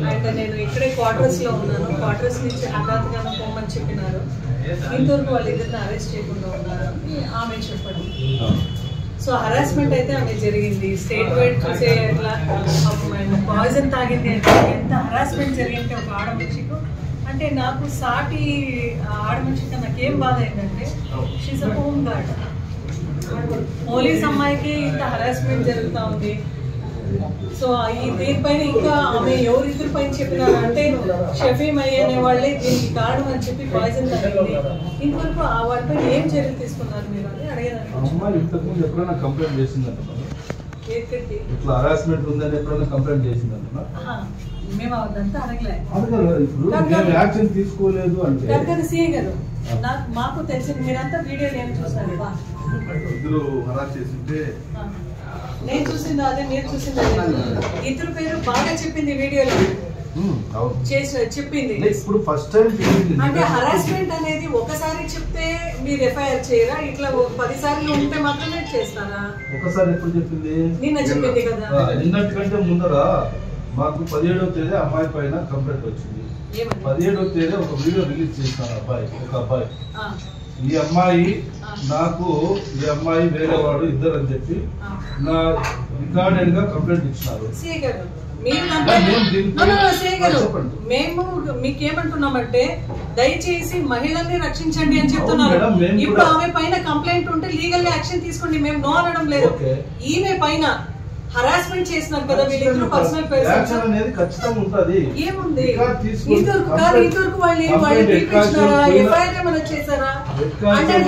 And నేను ఇక్కడే quarters లో ఉన్నాను. క్వార్టర్స్ నుంచి హఠాత్తుగా పోమని చెప్పినారు. ఇంతవరకు వాళ్ళిద్దరిని అరెస్ట్ చేయకుండా ఉన్నారు ఆమె చెప్పడం. సో హరాస్మెంట్ అయితే ఆమె జరిగింది. స్టేట్ వైడ్ చూసే ఎట్లా పాయిజన్ తాగింది అంటే ఎంత హరాస్మెంట్ జరిగింది ఒక ఆడమనిషికు. అంటే నాకు సాటి ఆడమనిషికి నాకేం బాధ అయిందంటే she's a home guard. Police అమ్మాయికి ఇంత హరాస్మెంట్ జరుగుతూ ఉంది. సో ఈ దీనిపైన ఇంకా ఆమె ఎవరిద్దరి పైన చెప్పినారు అంటే షఫీమ్ అనే వాళ్ళే దీనికి కారణం అని చెప్పి పాయిజన్ తాగింది. ఇంతవరకు వాటిపైన ఏం చర్యలు తీసుకున్నారు మీరు అని అడిగేదాన్ని. మేము అదంతా అడగలేదు. తీసుకోలేదు అంటే సీఏ గారు మాకు తెలిసింది. మీరంతా వీడియోలు ఏం చూసారు కదా? నేను చూసింది అదే, మీరు చూసింది అదే. ఇద్దరు పేరు బాగా చెప్పింది వీడియోలో చెప్పింది. అంటే హరాస్మెంట్ అనేది ఒకసారి చెప్తే మీరు ఎఫ్ఐఆర్ చేయరా? ఇట్లా 10 సార్లు ఉంటే మాత్రమే చేస్తారా? ఒకసారి ఎప్పుడు చెప్పింది? నిన్న చెప్పింది కదా. నిన్నటికంటే ముందర మాకు 17వ తేదీ అమ్మాయి పైన కంప్లైంట్ వచ్చింది. 17వ తేదీ ఒక వీడియో రిలీజ్ చేస్తాను ఒక అబ్బాయి. ఈ అమ్మాయి నాకు ఈ అమ్మాయి వేరే వాడు ఇద్దరు అని చెప్పి నా రికార్డెడ్ గా కంప్లైంట్ ఇచ్చినారు. మేము మీకేమంటున్నామంటే దయచేసి మహిళల్ని రక్షించండి అని చెప్తున్నారు. ఇప్పుడు ఆమె పైన కంప్లైంట్ ఉంటే లీగల్ యాక్షన్ తీసుకోండి. మేము నో అనడం లేదు. ఈమె పైన హరాస్మెంట్ చేసినారు కదా వీళ్ళిద్దరు పర్సనల్ పర్సన్స్ అనేది ఖచ్చితంగా ఉంటది. ఏముంది ఇంతవరకు వాళ్ళు పిలిపించినారా? ఎఫ్ఐఆర్ ఏమైనా చేశారా? అండర్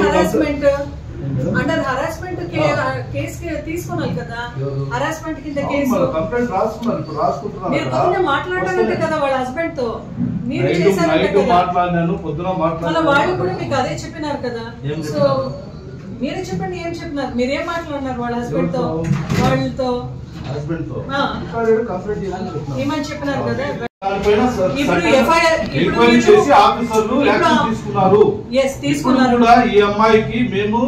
హరాస్మెంట్ కేసు తీసుకున్నారు కదా. హరాస్మెంట్ కింద కేసు మీరు పొద్దున్న మాట్లాడాలంటే కదా వాళ్ళ హస్బెండ్ తో. మీరు చేశారంటే కదా వాళ్ళు కూడా మీకు అదే చెప్పినారు కదా. సో మీరే చెప్పండి ఏం చెప్పినారు? మీరేం మాట్లాడినారు వాళ్ళ హస్బెండ్ తో? వాళ్ళతో ఏమని చెప్పినారు కదా? తీసుకున్నారు. ఈ అమ్మాయికి మేము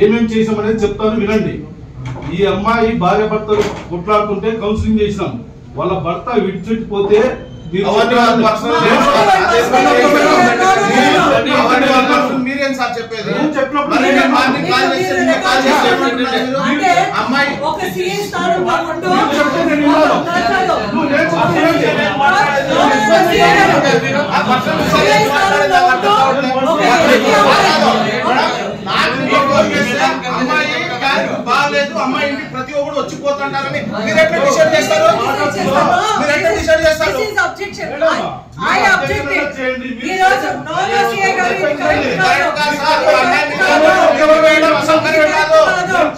ఏమేమి చేసామనేది చెప్తాను వినండి. ఈ అమ్మాయి భార్య భర్తలు కొట్లాడుతుంటే కౌన్సిలింగ్ చేసినాం. వాళ్ళ భర్త విడిచిపోతే మీరేం సార్ చెప్పేది? బాగాలేదు అమ్మాయి ఇంటికి ప్రతి ఒక్కరు వచ్చిపోతుంటారని మీరు ఎట్లా డిసైడ్ చేస్తారు? మీరు ఎట్లా డిసైడ్ చేస్తారు?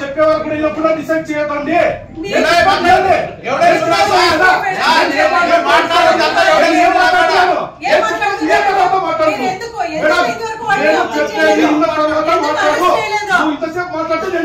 చెప్పేవారు డిసైడ్ చేయకండి. ఇంతసేపు మాట్లాడితే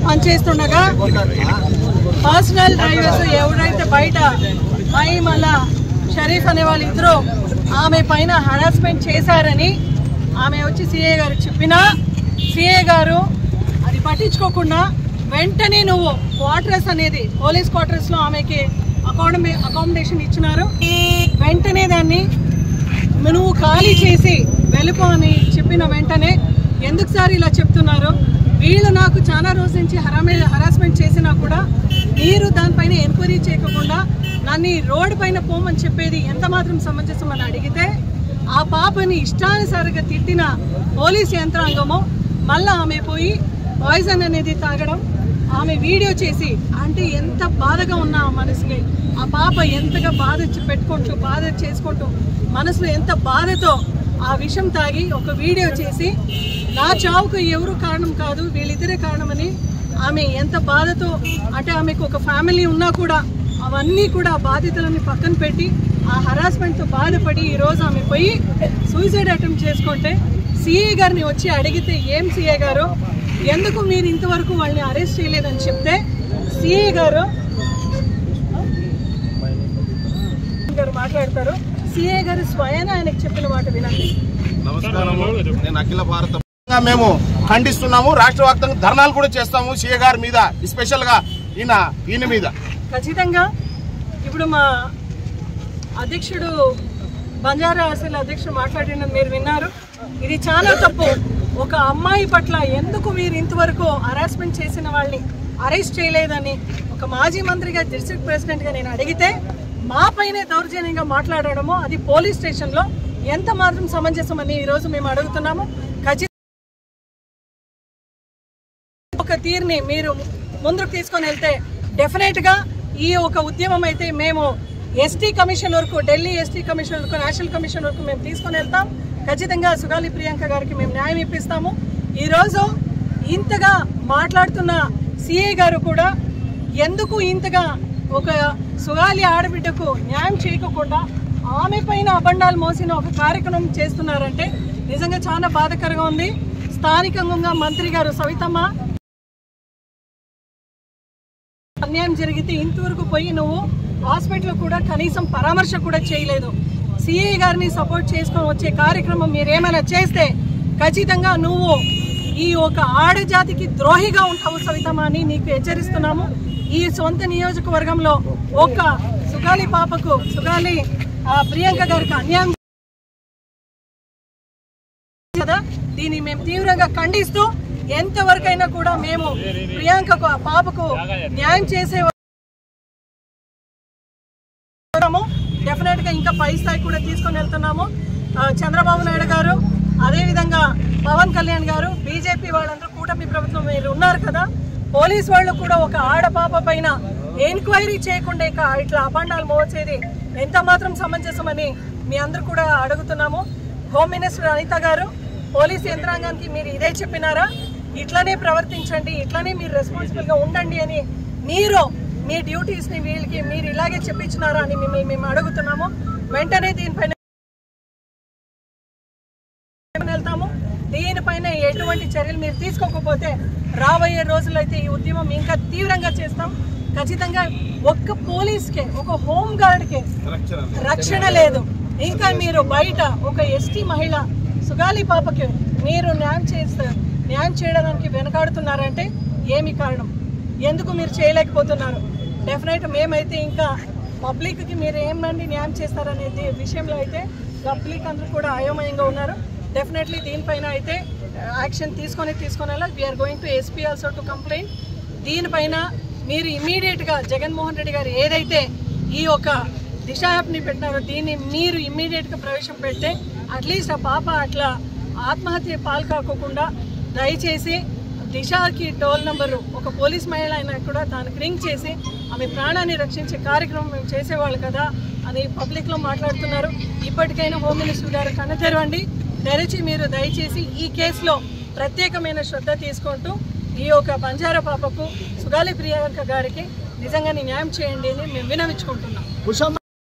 పనిచేస్తుండగా పర్సనల్ డ్రైవర్స్ ఎవరైతే బయట మహిమల షరీఫ్ అనే వాళ్ళు ఇద్దరు ఆమె పైన హరాస్మెంట్ చేశారని ఆమె వచ్చి సిఏ గారికి చెప్పినా సిఏ గారు అది పట్టించుకోకుండా వెంటనే నువ్వు క్వార్టర్స్ అనేది పోలీస్ క్వార్టర్స్లో ఆమెకి అకామిడేషన్ ఇచ్చినారు. వెంటనే దాన్ని నువ్వు ఖాళీ చేసి వెళ్ళిపో అని చెప్పిన వెంటనే ఎందుకు సార్ ఇలా చెప్తున్నారు? వీళ్ళు నాకు చాలా రోజు నుంచి హరాస్మెంట్ చేసినా కూడా మీరు దానిపైన ఎంక్వైరీ చేయకుండా నన్ను రోడ్డు పైన పోమని చెప్పేది ఎంత మాత్రం సమంజసం అని అడిగితే ఆ పాపని ఇష్టానుసారంగా తిట్టిన పోలీస్ యంత్రాంగము మళ్ళా ఆమె పోయి పాయిజన్ అనేది తాగడం, ఆమె వీడియో చేసి, అంటే ఎంత బాధగా ఉన్నా మనసుకి ఆ పాప ఎంతగా బాధ చేసుకుంటూ మనసులో ఎంత బాధతో ఆ విషం తాగి ఒక వీడియో చేసి నా చావుకు ఎవరు కారణం కాదు వీళ్ళిద్దరే కారణమని ఆమె ఎంత బాధతో, అంటే ఆమెకు ఒక ఫ్యామిలీ ఉన్నా కూడా అవన్నీ కూడా బాధితులని పక్కన పెట్టి ఆ హరాస్మెంట్తో బాధపడి ఈరోజు ఆమె పోయి సూసైడ్ అటెంప్ట్ చేసుకుంటే సిఐ గారిని వచ్చి అడిగితే, ఏం సిఐ గారు ఎందుకు మీరు ఇంతవరకు వాళ్ళని అరెస్ట్ చేయలేదని చెప్తే సిఐ గారు మాట్లాడతారు. సిఐ గారు స్వయాన ఆయనకు చెప్పిన మాట వినండి. నమస్కారం, నేను అఖిల భారత మేము ఖండిస్తున్నాము. రాష్ట్ర వ్యాప్తంగా ధర్నాలు కూడా చేస్తాము సిఐ గారి మీద, స్పెషల్ గా ఈయన మీద. ఖచ్చితంగా ఇప్పుడు మా అధ్యక్షుడు బంజారా అసలు అధ్యక్షుడు మాట్లాడిన మీరు విన్నారు. ఇది చాలా తప్పు. ఒక అమ్మాయి పట్ల ఎందుకు మీరు ఇంతవరకు హరాస్మెంట్ చేసిన వాళ్ళని అరెస్ట్ చేయలేదని ఒక మాజీ మంత్రిగా, డిస్ట్రిక్ట్ ప్రెసిడెంట్గా నేను అడిగితే మా పైనే దౌర్జన్యంగా మాట్లాడడము అది పోలీస్ స్టేషన్లో ఎంత మాత్రం సమంజసమని ఈరోజు మేము అడుగుతున్నాము. ఖచ్చితంగా ఒక తీరుని మీరు ముందుకు తీసుకొని వెళ్తే డెఫినెట్గా ఈ ఒక ఉద్యమం అయితే మేము ఎస్టీ కమిషన్ వరకు, ఢిల్లీ ఎస్టీ కమిషన్ వరకు, నేషనల్ కమిషన్ వరకు మేము తీసుకొని వెళ్తాం. ఖచ్చితంగా సుగాలి ప్రియాంక గారికి మేము న్యాయం ఇప్పిస్తాము. ఈరోజు ఇంతగా మాట్లాడుతున్న సిఐ గారు కూడా ఎందుకు ఇంతగా ఒక సుగాలి ఆడబిడ్డకు న్యాయం చేయకుండా ఆమె పైన అబండాలు మోసిన ఒక కార్యక్రమం చేస్తున్నారంటే నిజంగా చాలా బాధాకరంగా ఉంది. స్థానికంగా మంత్రి గారు సవితమ్మ అన్యాయం జరిగితే ఇంతవరకు పోయి నువ్వు హాస్పిటల్ కూడా కనీసం పరామర్శ కూడా చేయలేదు. సిఐ గారిని సపోర్ట్ చేసుకొని వచ్చే కార్యక్రమం మీరేమైనా చేస్తే ఖచ్చితంగా నువ్వు ఈ ఒక ఆడజాతికి ద్రోహిగా ఉంటావు సవితమ్మ అని నీకు హెచ్చరిస్తున్నాము. ఈ సొంత నియోజకవర్గంలో ఒక సుగాలి పాపకు, సుగాలి ప్రియాంక గారికి అన్యాయం కదా, దీన్ని మేము తీవ్రంగా ఖండిస్తూ ఎంతవరకైనా కూడా మేము ప్రియాంకకు, ఆ పాపకు న్యాయం చేసే డెఫినెట్ గా ఇంకా పై స్థాయి కూడా తీసుకొని వెళ్తున్నాము. చంద్రబాబు నాయుడు గారు, అదేవిధంగా పవన్ కళ్యాణ్ గారు, బీజేపీ వాళ్ళందరూ కూటమి ప్రభుత్వం మీరు ఉన్నారు కదా, పోలీస్ వాళ్ళు కూడా ఒక ఆడపాప పైన ఎంక్వైరీ చేయకుండా ఇట్లా అబండాలు మోసేది ఎంత మాత్రం సమంజసమని మీ అందరూ కూడా అడుగుతున్నాము. హోమ్ మినిస్టర్ అనిత గారు, పోలీస్ యంత్రాంగానికి మీరు ఇదే చెప్పినారా? ఇట్లానే ప్రవర్తించండి, ఇట్లానే మీరు రెస్పాన్సిబుల్ గా ఉండండి అని మీరు మీ డ్యూటీస్ ని వీళ్ళకి మీరు ఇలాగే చెప్పించినారా అని మేము అడుగుతున్నాము. వెంటనే దీనిపైన వెళ్తాము. దీనిపైన ఎటువంటి చర్యలు మీరు తీసుకోకపోతే రాబోయే రోజులైతే ఈ ఉద్యమం ఇంకా తీవ్రంగా చేస్తాం. ఖచ్చితంగా ఒక్క పోలీస్కే, ఒక హోమ్ గార్డ్కే రక్షణ లేదు. ఇంకా మీరు బయట ఒక ఎస్టీ మహిళ సుగాలి పాపకి మీరు న్యాయం చేయడానికి వెనకాడుతున్నారంటే ఏమి కారణం? ఎందుకు మీరు చేయలేకపోతున్నారు? డెఫినెట్ మేమైతే ఇంకా పబ్లిక్కి మీరు ఏమండి న్యాయం చేస్తారనేది విషయంలో అయితే పబ్లిక్ అందరూ కూడా అయోమయంగా ఉన్నారు. డెఫినెట్లీ దీనిపైన అయితే యాక్షన్ తీసుకునేలా we're going to SP also to complaint. దీనిపైన మీరు ఇమ్మీడియట్గా జగన్మోహన్ రెడ్డి గారు ఏదైతే ఈ యొక్క దిశ యాప్ని పెట్టినారో దీన్ని మీరు ఇమ్మీడియట్గా ప్రవేశం పెడితే అట్లీస్ట్ ఆ పాప అట్లా ఆత్మహత్య పాలు కాకుండా దయచేసి దిశకి టోల్ నెంబరు ఒక పోలీస్ మహిళ అయినా కూడా దానికి రింగ్ చేసి ఆమె ప్రాణాన్ని రక్షించే కార్యక్రమం మేము చేసేవాళ్ళు కదా అని పబ్లిక్లో మాట్లాడుతున్నారు. ఇప్పటికైనా హోమ్ మినిస్టర్ గారు కన్ను తెరిచి మీరు దయచేసి ఈ కేసులో ప్రత్యేకమైన శ్రద్ధ తీసుకుంటూ ఈ యొక్క బంజారా పాపకు, సుగాలి ప్రియాంక గారికి నిజంగానే న్యాయం చేయండి అని మేము విన్నవించుకుంటున్నాం.